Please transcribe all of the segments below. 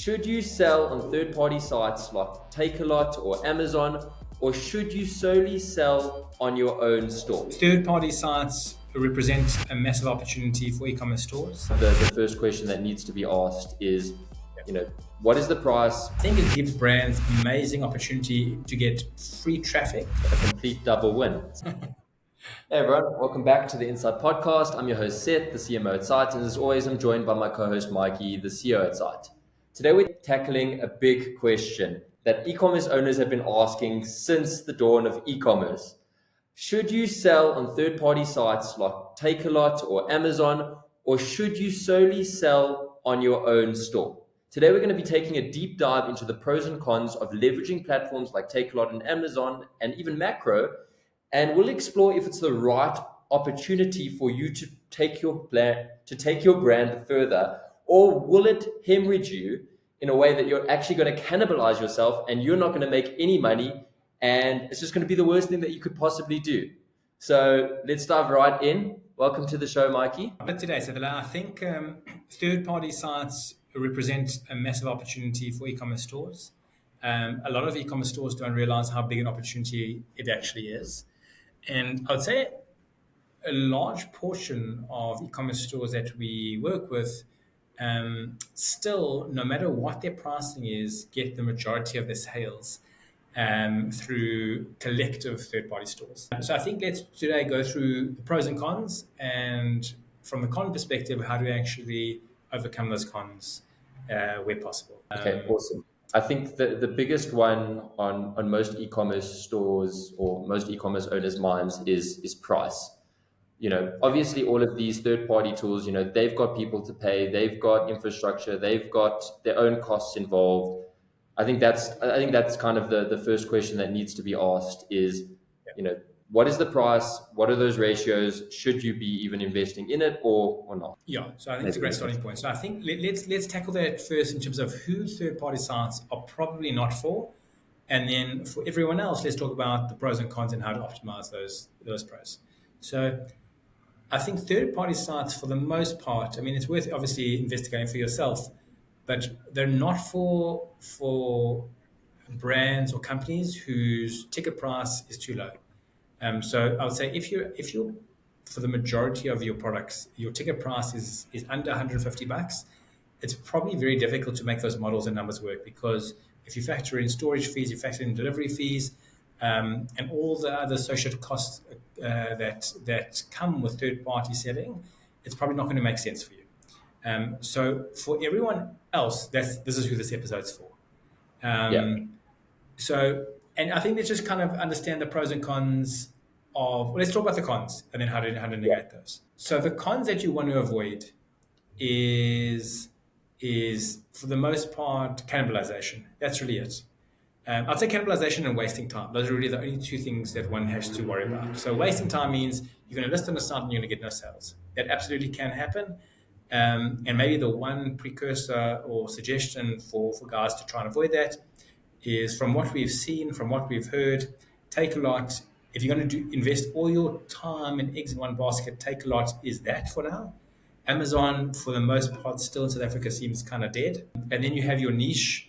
Should you sell on third-party sites like Takealot or Amazon, or should you solely sell on your own store? Third-party sites represent a massive opportunity for e-commerce stores. The first question that needs to be asked is, what is the price? I think it gives brands amazing opportunity to get free traffic. A complete double win. Hey everyone, welcome back to the Inside Podcast. I'm your host Syte, the CMO at Syte, and as always, I'm joined by my co-host Mikey, the CEO at Syte. Today we're tackling a big question that e-commerce owners have been asking since the dawn of e-commerce. Should you sell on third-party sites like Takealot or Amazon, or should you solely sell on your own store? Today we're going to be taking a deep dive into the pros and cons of leveraging platforms like Takealot and Amazon and even Macro, and we'll explore if it's the right opportunity for you to take your brand further, or will it hemorrhage you in a way that you're actually going to cannibalize yourself and you're not going to make any money, and it's just going to be the worst thing that you could possibly do. So let's dive right in. Welcome to the show, Mikey. But today, so I think third-party sites represent a massive opportunity for e-commerce stores. A lot of e-commerce stores don't realize how big an opportunity it actually is. And I would say a large portion of e-commerce stores that we work with still, no matter what their pricing is, get the majority of their sales through collective third-party stores. So I think let's today go through the pros and cons, and from the con perspective, how do we actually overcome those cons where possible. Okay, awesome. I think the biggest one on most e-commerce stores or most e-commerce owners' minds is price. Obviously all of these third-party tools, they've got people to pay, they've got infrastructure, they've got their own costs involved. I think that's kind of the first question that needs to be asked is, what is the price? What are those ratios? Should you be even investing in it or not? Yeah, so I think it's a great starting point. So I think let's tackle that first in terms of who third-party sites are probably not for. And then for everyone else, let's talk about the pros and cons and how to optimize those pros. So I think third-party sites, for the most part, it's worth obviously investigating for yourself, but they're not for brands or companies whose ticket price is too low. So I would say if you're for the majority of your products, your ticket price is under $150, it's probably very difficult to make those models and numbers work, because if you factor in storage fees, you factor in delivery fees, and all the other associated costs that come with third-party selling, it's probably not going to make sense for you. So for everyone else, this is who this episode's for. So, and I think let's just kind of understand the pros and cons let's talk about the cons and then how to negate those. So the cons that you want to avoid is for the most part cannibalization. That's really it. I'd say cannibalization and wasting time. Those are really the only two things that one has to worry about. So wasting time means you're going to list on a site and you're going to get no sales. That absolutely can happen. And maybe the one precursor or suggestion for guys to try and avoid that is, from what we've seen, from what we've heard, Takealot. If you're going to invest all your time and eggs in one basket, Takealot is that for now. Amazon, for the most part, still in South Africa seems kind of dead. And then you have your niche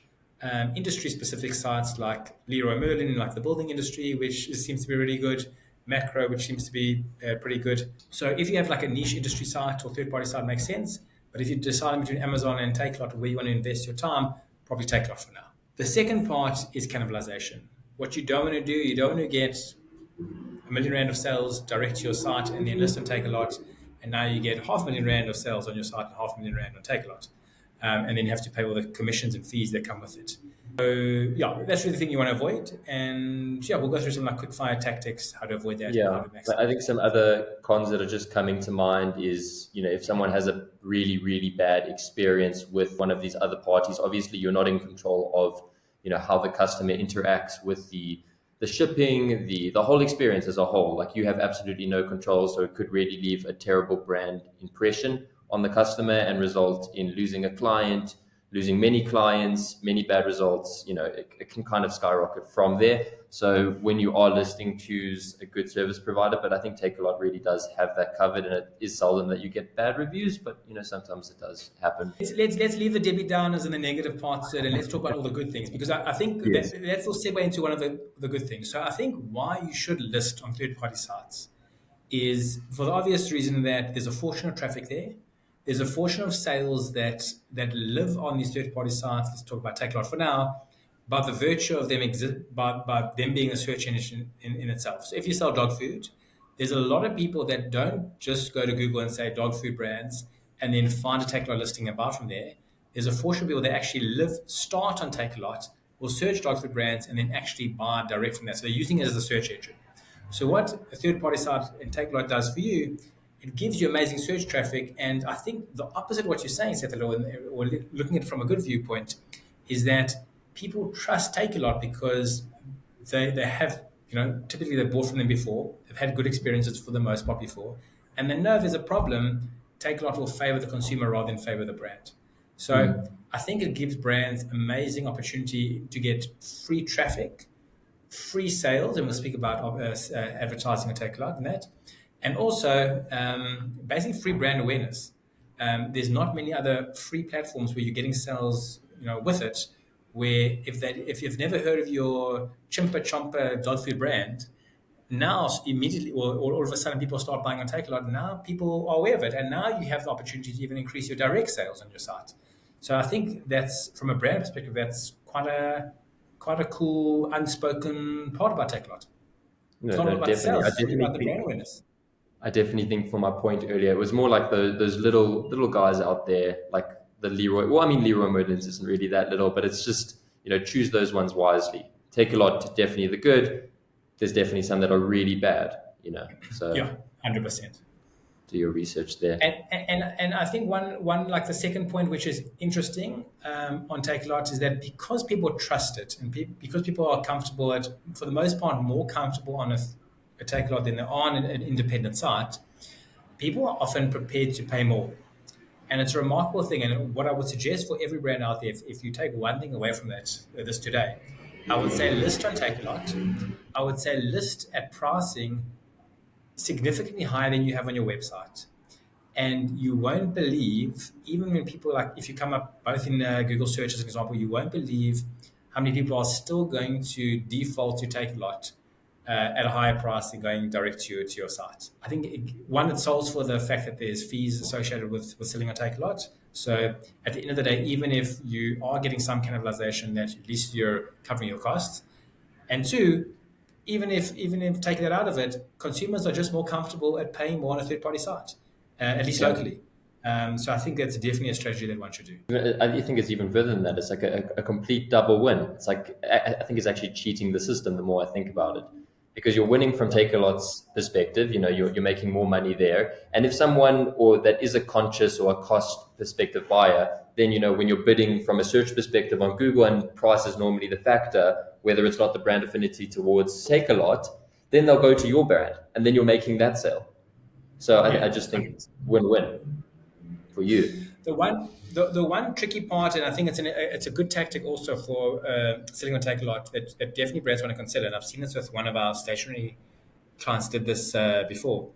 industry-specific sites like Leroy Merlin, like the building industry, which seems to be really good. Macro, which seems to be pretty good. So if you have like a niche industry site or third-party site, makes sense. But if you're deciding between Amazon and Takealot where you want to invest your time, probably Takealot for now. The second part is cannibalization. What you don't want to do, you don't want to get R1 million of sales direct to your site and then list on Takealot, and now you get R500,000 of sales on your site and R500,000 on Takealot. And then you have to pay all the commissions and fees that come with it. So yeah, that's really the thing you want to avoid. And yeah, we'll go through some like quick fire tactics, how to avoid that. Yeah, I think some other cons that are just coming to mind is, if someone has a really, really bad experience with one of these other parties, obviously you're not in control of, how the customer interacts with the shipping, the whole experience as a whole. Like, you have absolutely no control. So it could really leave a terrible brand impression on the customer and result in losing a client, losing many clients, many bad results, it can kind of skyrocket from there. So when you are listing, choose a good service provider. But I think Takealot really does have that covered, and it is seldom that you get bad reviews, but sometimes it does happen. Let's leave the Debbie Downers and the negative parts to it, and let's talk about all the good things, because I think Yes. let's all segue into one of the good things. So I think why you should list on third-party sites is for the obvious reason that there's a fortune of traffic there. There's a fortune of sales that live on these third-party sites. Let's talk about Takealot for now, by the virtue of them by them being a search engine in itself. So if you sell dog food, there's a lot of people that don't just go to Google and say dog food brands and then find a Takealot listing and buy from there. There's a portion of people that actually start on Takealot, will search dog food brands, and then actually buy direct from that. So they're using it as a search engine. So what a third-party site in Takealot does for you, it gives you amazing search traffic. And I think the opposite of what you're saying, Takealot, or looking at it from a good viewpoint, is that people trust Takealot because they have, typically they've bought from them before, they've had good experiences for the most part before, and they know if there's a problem, Takealot will favor the consumer rather than favor the brand. So I think it gives brands amazing opportunity to get free traffic, free sales, and we'll speak about advertising and Takealot and that, and also basically free brand awareness. There's not many other free platforms where you're getting sales, with it, where if you've never heard of your Chimpa Chompa dog food brand, now immediately, or all of a sudden people start buying on Takealot, and now people are aware of it, and now you have the opportunity to even increase your direct sales on your site. So I think that's, from a brand perspective, that's quite a cool unspoken part about Takealot. No, It's not no, all about the definitely. sales, it's really about the brand awareness. I definitely think, from my point earlier, it was more like those little guys out there, like the Leroy. Well, I mean, Leroy Merlins isn't really that little, but it's just, choose those ones wisely. Takealot, definitely the good. There's definitely some that are really bad, So Yeah, 100%. do your research there. And I think one like the second point, which is interesting on Takealot, is that because people trust it, and because people are comfortable for the most part, more comfortable on a Takealot than they are on an independent site, people are often prepared to pay more. And it's a remarkable thing. And what I would suggest for every brand out there, if you take one thing away from this today, I would say list on Takealot. I would say list at pricing significantly higher than you have on your website. And you won't believe, even when people, like, if you come up both in Google search as an example, you won't believe how many people are still going to default to Takealot at a higher price than going direct to your site. I think it solves for the fact that there's fees associated with selling on Takealot. So at the end of the day, even if you are getting some cannibalization, that at least you're covering your costs. And two, even if taking that out of it, consumers are just more comfortable at paying more on a third-party site, at least locally. So I think that's definitely a strategy that one should do. I think it's even further than that. It's like a complete double win. It's like, I think it's actually cheating the system the more I think about it, because you're winning from Takealot's perspective. You're making more money there. And if someone, or that is a conscious or a cost perspective buyer, then when you're bidding from a search perspective on Google, and price is normally the factor, whether it's not the brand affinity towards Takealot, then they'll go to your brand, and then you're making that sale. So I just think it's win-win for you. The one tricky part, and I think it's a good tactic also for selling on Takealot, that definitely brands want to consider, and I've seen this with one of our stationery clients did this before,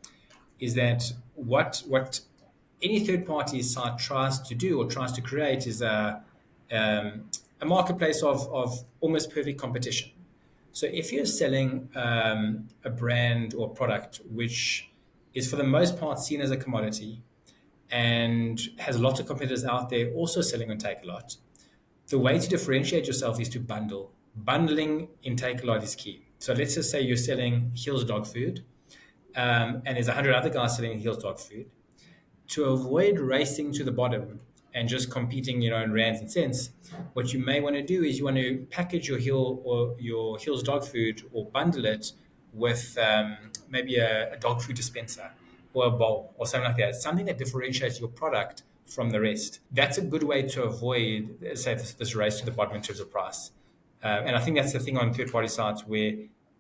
is that what any third party site tries to do or tries to create is a marketplace of almost perfect competition. So if you're selling a brand or product which is for the most part seen as a commodity and has lots of competitors out there also selling on Takealot, the way to differentiate yourself is to bundle. Bundling in Takealot is key. So let's just say you're selling Hills dog food, and there's 100 other guys selling Hills dog food. To avoid racing to the bottom and just competing, in rands and cents, what you may want to do is you want to package your Hills dog food, or bundle it with maybe a dog food dispenser or a bowl or something like that. Something that differentiates your product from the rest. That's a good way to avoid, say, this race to the bottom in terms of price. And I think that's the thing on third-party sites where,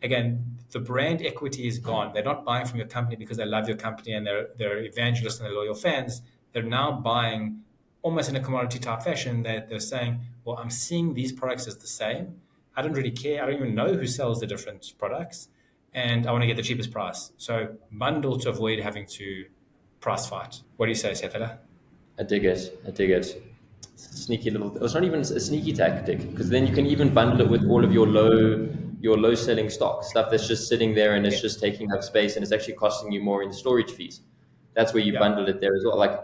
again, the brand equity is gone. They're not buying from your company because they love your company and they're evangelists and they're loyal fans. They're now buying almost in a commodity type fashion that they're saying, well, I'm seeing these products as the same. I don't really care. I don't even know who sells the different products, and I want to get the cheapest price. So bundle to avoid having to price fight. What do you say, Sethela? I dig it. I dig it. Sneaky little. It's not even a sneaky tactic because then you can even bundle it with all of your low selling stock stuff that's just sitting there and Yeah. it's just taking up space and it's actually costing you more in storage fees. That's where you Yeah. bundle it there as well. Like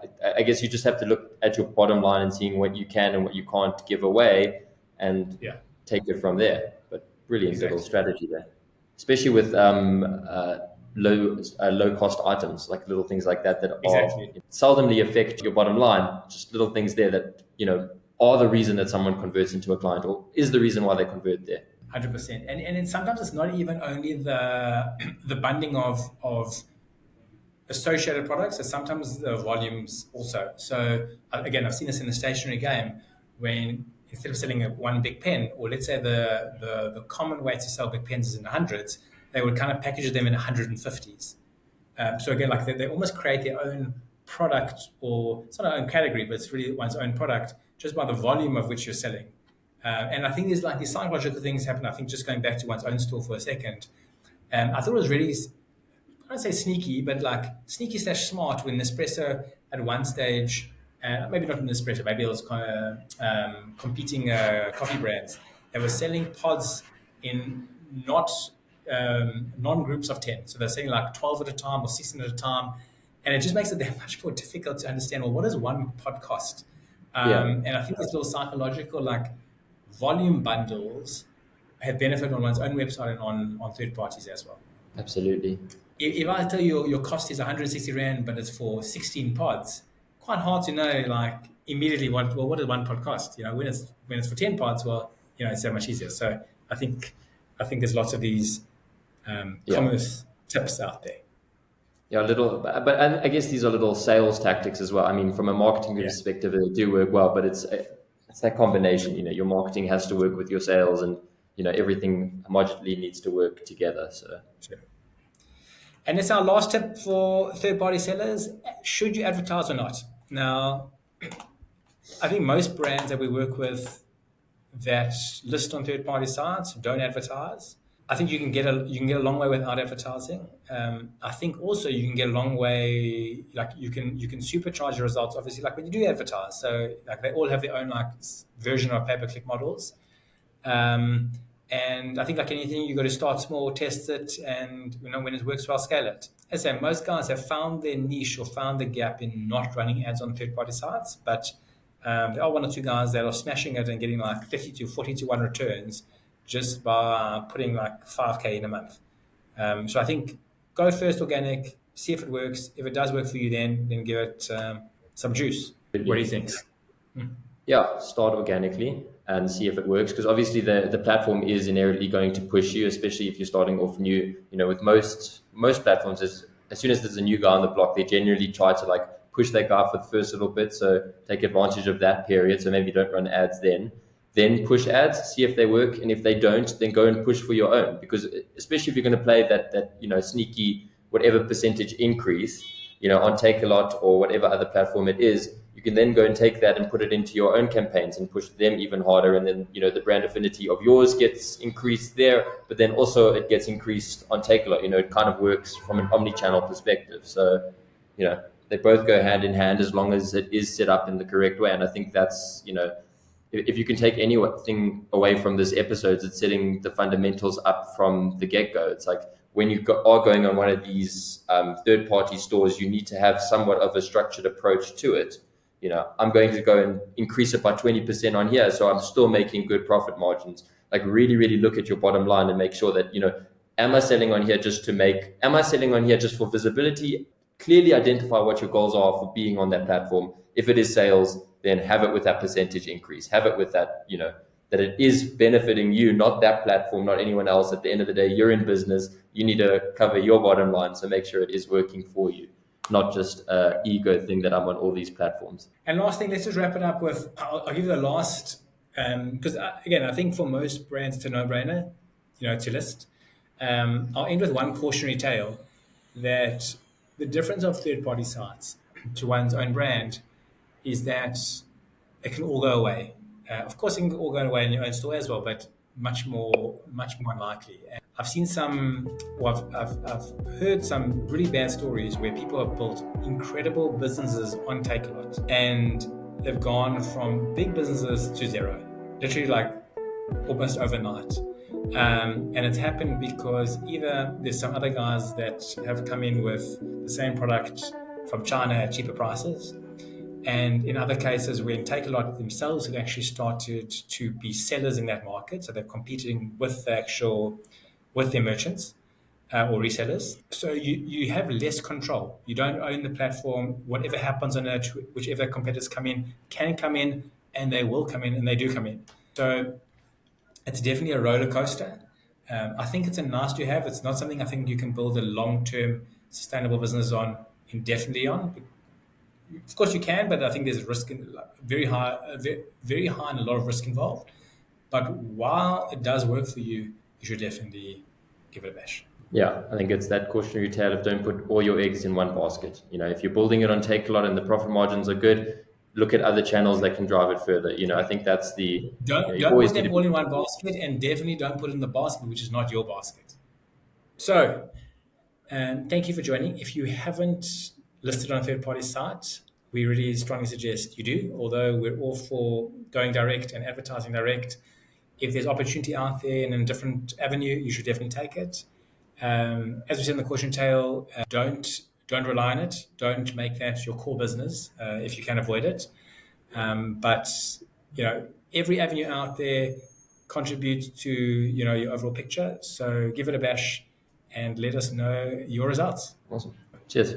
I guess you just have to look at your bottom line and seeing what you can and what you can't give away and Yeah. take it from there. But brilliant little Exactly. strategy there, especially with low cost items like little things like that that are Exactly. seldomly affect your bottom line. Just little things there that are the reason that someone converts into a client or is the reason why they convert there. 100%. And then sometimes it's not even only the the bundling of associated products, so sometimes the volumes also. So again, I've seen this in the stationery game when instead of selling one big pen, or let's say the common way to sell big pens is in the hundreds, they would kind of package them in 150s. So again, like they almost create their own product, or it's not our own category, but it's really one's own product just by the volume of which you're selling. And I think there's like these psychological things happen. I think just going back to one's own store for a second, I thought it was really, I don't say sneaky, but like sneaky slash smart when Nespresso at one stage, maybe not Nespresso, maybe it was kind of competing coffee brands. They were selling pods in not non-groups of 10. So they're selling like 12 at a time or 16 at a time. And it just makes it that much more difficult to understand, well, what does one pod cost? Yeah, And I think it's a little psychological, like volume bundles have benefit on one's own website and on third parties as well. absolutely. If I tell you your cost is 160 Rand, but it's for 16 pods, quite hard to know like immediately what does one pod cost? When it's for 10 pods, well, it's so much easier. So I think I think there's lots of these Yeah. commerce tips out there. Yeah, little, but I guess these are little sales tactics as well. I mean, from a marketing Yeah, perspective, they do work well, but it's that combination. Your marketing has to work with your sales, and everything homogeneously needs to work together. So sure. And it's our last tip for third-party sellers. Should you advertise or not? Now, I think most brands that we work with that list on third-party sites don't advertise. I think you can get a long way without advertising. I think also you can get a long way, like you can supercharge your results. Obviously, like when you do advertise, so like they all have their own like version of pay-per-click models. Um, and I think like anything, you got to start small, test it, and when it works well, scale it. As I say, most guys have found their niche or found the gap in not running ads on third-party sites, but there are one or two guys that are smashing it and getting like 30 to 40 to 1 returns just by putting like 5K in a month. So I think go first organic, see if it works. If it does work for you, then give it some juice. What do you think? yeah, start organically and see if it works. Because obviously the platform is inherently going to push you, especially if you're starting off new. With most platforms, as soon as there's a new guy on the block, they generally try to like push that guy for the first little bit. So take advantage of that period. So maybe don't run ads then push ads, see if they work, and if they don't, then go and push for your own. Because especially if you're going to play that sneaky whatever percentage increase, on Takealot or whatever other platform it is, you can then go and take that and put it into your own campaigns and push them even harder. And then, the brand affinity of yours gets increased there, but then also it gets increased on Takealot. It kind of works from an omni-channel perspective. So, they both go hand in hand as long as it is set up in the correct way. And I think that's, if you can take anything away from this episode, it's setting the fundamentals up from the get-go. It's like when you are going on one of these third-party stores, you need to have somewhat of a structured approach to it. I'm going to go and increase it by 20% on here, so I'm still making good profit margins. Like really, really look at your bottom line and make sure that, am I selling on here am I selling on here just for visibility? Clearly identify what your goals are for being on that platform. If it is sales, then have it with that percentage increase. Have it with that, that it is benefiting you, not that platform, not anyone else. At the end of the day, you're in business. You need to cover your bottom line. So make sure it is working for you, not just a ego thing that I'm on all these platforms. And last thing, let's just wrap it up with, I'll give you the last, because again, I think for most brands it's a no-brainer, to list. I'll end with one cautionary tale that the difference of third-party sites to one's own brand is that it can all go away. Of course, it can all go away in your own store as well, but much more unlikely. And I've seen some, or I've heard some really bad stories where people have built incredible businesses on Takealot, and they've gone from big businesses to zero, literally like almost overnight. And it's happened because either there's some other guys that have come in with the same product from China at cheaper prices, and in other cases, when Takealot themselves have actually started to be sellers in that market, so they're competing with with their merchants or resellers. So you have less control. You don't own the platform. Whatever happens on it, whichever competitors come in, can come in, and they will come in, and they do come in. So it's definitely a roller coaster. I think it's a nice to have. It's not something I think you can build a long term sustainable business on indefinitely on. Of course, you can, but I think there's risk very high, very high, and a lot of risk involved. But while it does work for you, you should definitely give it a bash. Yeah, I think it's that cautionary tale of don't put all your eggs in one basket. If you're building it on Takealot and the profit margins are good, look at other channels that can drive it further. I think that's you Don't always put need them to all be. in one basket, and definitely don't put it in the basket which is not your basket. So, thank you for joining. If you haven't listed on a third party site, we really strongly suggest you do, although we're all for going direct and advertising direct. If there's opportunity out there in a different avenue, you should definitely take it. As we said in the caution tale, don't rely on it. Don't make that your core business if you can avoid it. But every avenue out there contributes to your overall picture. So give it a bash and let us know your results. Awesome. Cheers.